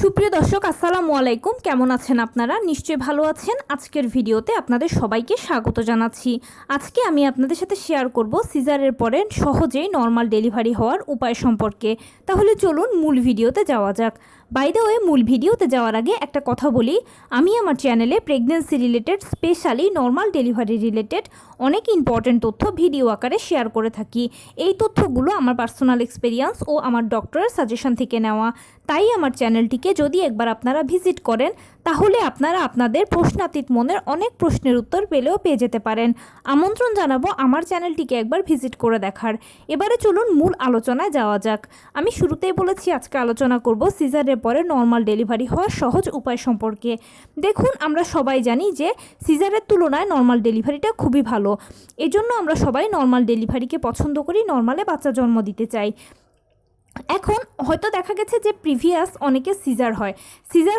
সুপ্রিয় দর্শক আসসালামু আলাইকুম, কেমন আছেন আপনারা? নিশ্চয়ই ভালো আছেন। আজকের ভিডিওতে আপনাদের সবাইকে স্বাগত জানাচ্ছি। আজকে আমি আপনাদের সাথে শেয়ার করব সিজারের পরে সহজেই নর্মাল ডেলিভারি হওয়ার উপায় সম্পর্কে। তাহলে চলুন মূল ভিডিওতে যাওয়া যাক। বাই দ্য ওয়ে, মূল ভিডিওতে যাওয়ার আগে একটা কথা বলি, আমি আমার চ্যানেলে pregnancy related, specially normal delivery related অনেক ইম্পর্টেন্ট তথ্য ভিডিও আকারে শেয়ার করে থাকি। এই তথ্যগুলো আমার পার্সোনাল এক্সপিরিয়েন্স ও আমার ডক্টরের সাজেশন থেকে নেওয়া। তাই আমার চ্যানেলটিকে যদি একবার আপনারা ভিজিট করেন, তাহলে আপনারা আপনাদের প্রশ্নাতীত মনের অনেক প্রশ্নের উত্তর পেয়ে যেতে পারেন। আমন্ত্রণ জানাবো আমার চ্যানেলটিকে একবার ভিজিট করে দেখার। এবারে চলুন মূল আলোচনায় যাওয়া যাক। আমি শুরুতেই বলেছি আজকে আলোচনা করব সিজারের পরে নর্মাল ডেলিভারি হওয়ার সহজ উপায় সম্পর্কে। দেখুন, আমরা সবাই জানি যে সিজারের তুলনায় নর্মাল ডেলিভারিটা খুবই ভালো। এজন্য আমরা সবাই নর্মাল ডেলিভারিকে পছন্দ করি, নর্মালে বাচ্চা জন্ম দিতে চাই। এখন হয়তো দেখা গেছে যে প্রিভিয়াস অনেকে সিজার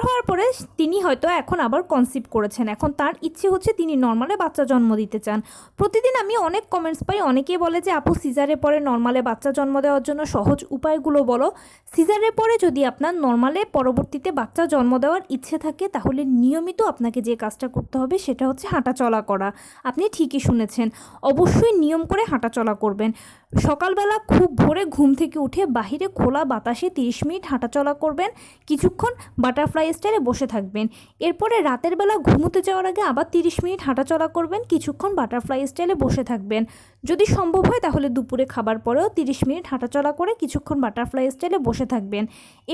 হওয়ার পরে তিনি হয়তো এখন আবার কনসিভ করেছেন। এখন তার ইচ্ছে হচ্ছে তিনি নর্মালে বাচ্চা জন্ম দিতে চান। প্রতিদিন আমি অনেক কমেন্টস পাই, অনেকেই বলে যে আপু সিজারের পরে নর্মালে বাচ্চা জন্ম দেওয়ার জন্য সহজ উপায়গুলো বলো। সিজারের পরে যদি আপনার নর্মালে পরবর্তীতে বাচ্চা জন্ম দেওয়ার ইচ্ছে থাকে, তাহলে নিয়মিত আপনাকে যে কাজটা করতে হবে সেটা হচ্ছে হাঁটাচলা করা। আপনি ঠিকই শুনেছেন, অবশ্যই নিয়ম করে হাঁটাচলা করবেন। সকালবেলা খুব ভোরে ঘুম থেকে উঠে বাহিরে খোলা বাতাসে 30 মিনিট হাঁটাচলা করবেন, কিছুক্ষণ বাটারফ্লাই স্টাইলে বসে থাকবেন। এরপরে রাতের বেলা ঘুমোতে যাওয়ার আগে আবার 30 মিনিট হাঁটাচলা করবেন, কিছুক্ষণ বাটারফ্লাই স্টাইলে বসে থাকবেন। যদি সম্ভব হয় তাহলে দুপুরে খাবার পরেও 30 মিনিট হাঁটাচলা করে কিছুক্ষণ বাটারফ্লাই স্টাইলে বসে থাকবেন।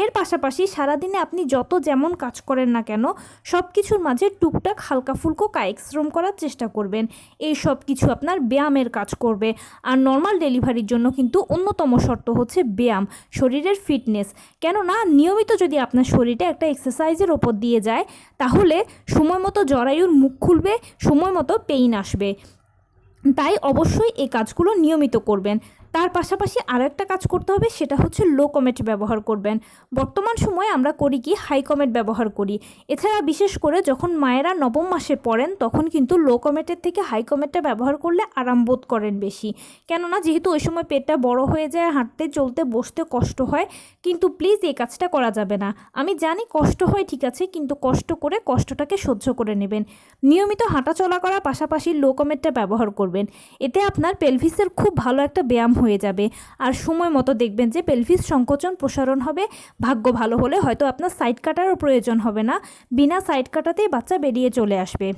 এর পাশাপাশি সারাদিনে আপনি যত যেমন কাজ করেন না কেন, সব কিছুর মাঝে টুকটাক হালকা ফুলকো কায়িক শ্রম করার চেষ্টা করবেন। এই সব কিছু আপনার ব্যায়ামের কাজ করবে। আর নর্মাল ডেলিভারির জন্য কিন্তু অন্যতম শর্ত হচ্ছে ব্যায়াম, শরীরের ফিটনেস। কেননা নিয়মিত যদি আপনার শরীরটা একটা এক্সারসাইজের ওপর দিয়ে যায়, তাহলে সময় মতো জরায়ুর মুখ খুলবে, সময় মতো পেইন আসবে। তাই অবশ্যই এই কাজগুলো নিয়মিত করবেন। তার পাশাপাশি আরও একটা কাজ করতে হবে, সেটা হচ্ছে লো কমেট ব্যবহার করবেন। বর্তমান সময়ে আমরা করি কি, হাই কমেট ব্যবহার করি। এছাড়া বিশেষ করে যখন মায়েরা নবম মাসে পড়েন, তখন কিন্তু লো কমেটের থেকে হাই কমেটটা ব্যবহার করলে আরাম বোধ করেন বেশি। কেননা যেহেতু ওই সময় পেটটা বড় হয়ে যায়, হাঁটতে চলতে বসতে কষ্ট হয়। কিন্তু প্লিজ এই কাজটা করা যাবে না। আমি জানি কষ্ট হয়, ঠিক আছে, কিন্তু কষ্ট করে কষ্টটাকে সহ্য করে নেবেন। নিয়মিত হাঁটাচলা করার পাশাপাশি লো কমেটটা ব্যবহার করবেন। এতে আপনার পেলভিসের খুব ভালো একটা ব্যায়াম হয়ে যাবে। আর সময় মতো দেখবেন যে পেলভিস সংকোচন প্রসারণ হবে। ভাগ্য ভালো হলে হয়তো আপনার সাইড কাটারও প্রয়োজন হবে না, বিনা সাইড কাটাতেই বাচ্চা বেরিয়ে চলে আসবে।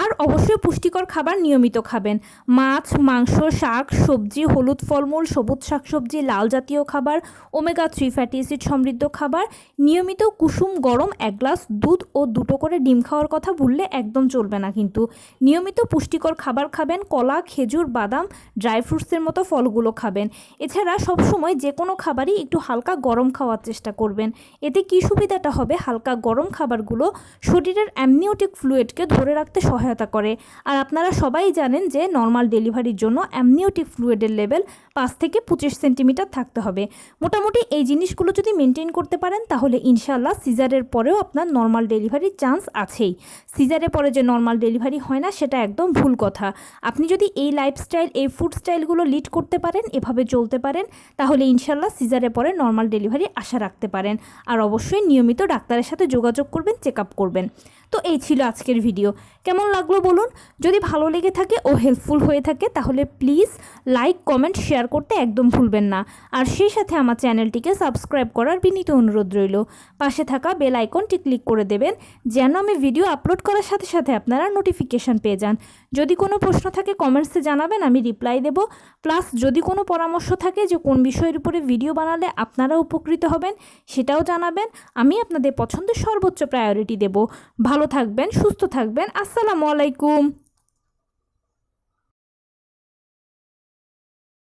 আর অবশ্যই পুষ্টিকর খাবার নিয়মিত খাবেন। মাছ, মাংস, শাক, সবজি, হলুদ ফলমূল, সবুজ শাকসবজি, লাল জাতীয় খাবার, ওমেগা 3 ফ্যাটি অ্যাসিড সমৃদ্ধ খাবার, নিয়মিত কুসুম গরম 1 গ্লাস দুধ ও 2টো করে ডিম খাওয়ার কথা ভুললে একদম চলবে না। কিন্তু নিয়মিত পুষ্টিকর খাবার খাবেন, কলা, খেজুর, বাদাম, ড্রাই ফ্রুটসের মতো ফলগুলো খাবেন। এছাড়া সবসময় যে কোনো খাবারই একটু হালকা গরম খাওয়ার চেষ্টা করবেন। এতে কী সুবিধাটা হবে, হালকা গরম খাবারগুলো শরীরের অ্যামনিওটিক ফ্লুইডকে ধরে রাখতে সহায়তা করে। আর আপনারা সবাই জানেন যে নর্মাল ডেলিভারির জন্য অ্যামনিওটিক ফ্লুইডের লেভেল 5 থেকে 25 সেন্টিমিটার থাকতে হবে। মোটামুটি এই জিনিসগুলো যদি মেনটেন করতে পারেন, তাহলে ইনশাআল্লাহ সিজারের পরেও আপনার নর্মাল ডেলিভারির চান্স আছেই। সিজারের পরে যে নর্মাল ডেলিভারি হয় না, সেটা একদম ভুল কথা। আপনি যদি এই লাইফস্টাইল, এই ফুড স্টাইলগুলো লিড করতে পারেন, এভাবে চলতে পারেন, তাহলে ইনশাআল্লাহ সিজারের পরে নর্মাল ডেলিভারি আশা রাখতে পারেন। আর অবশ্যই নিয়মিত ডাক্তারের সাথে যোগাযোগ করবেন, চেক আপ করবেন। তো এই ছিল আজকের ভিডিও। কেমন লাগলো বলুন। যদি ভালো লেগে থাকে ও হেল্পফুল হয়ে থাকে, তাহলে প্লিজ লাইক, কমেন্ট, শেয়ার করতে একদম ভুলবেন না। আর সেই সাথে আমার চ্যানেলটিকে সাবস্ক্রাইব করার বিনীত অনুরোধ রইল। পাশে থাকা বেল আইকনটি ক্লিক করে দেবেন, যেন আমি ভিডিও আপলোড করার সাথে সাথে আপনারা নোটিফিকেশান পেয়ে যান। যদি কোনো প্রশ্ন থাকে কমেন্টসে জানাবেন, আমি রিপ্লাই দেব। প্লাস যদি কোনো পরামর্শ থাকে যে কোন বিষয়ের উপরে ভিডিও বানালে আপনারা উপকৃত হবেন, সেটাও জানাবেন। আমি আপনাদের পছন্দের সর্বোচ্চ প্রায়োরিটি দেব। ভালো থাকবেন, সুস্থ থাকবেন। আসসালামু আলাইকুম।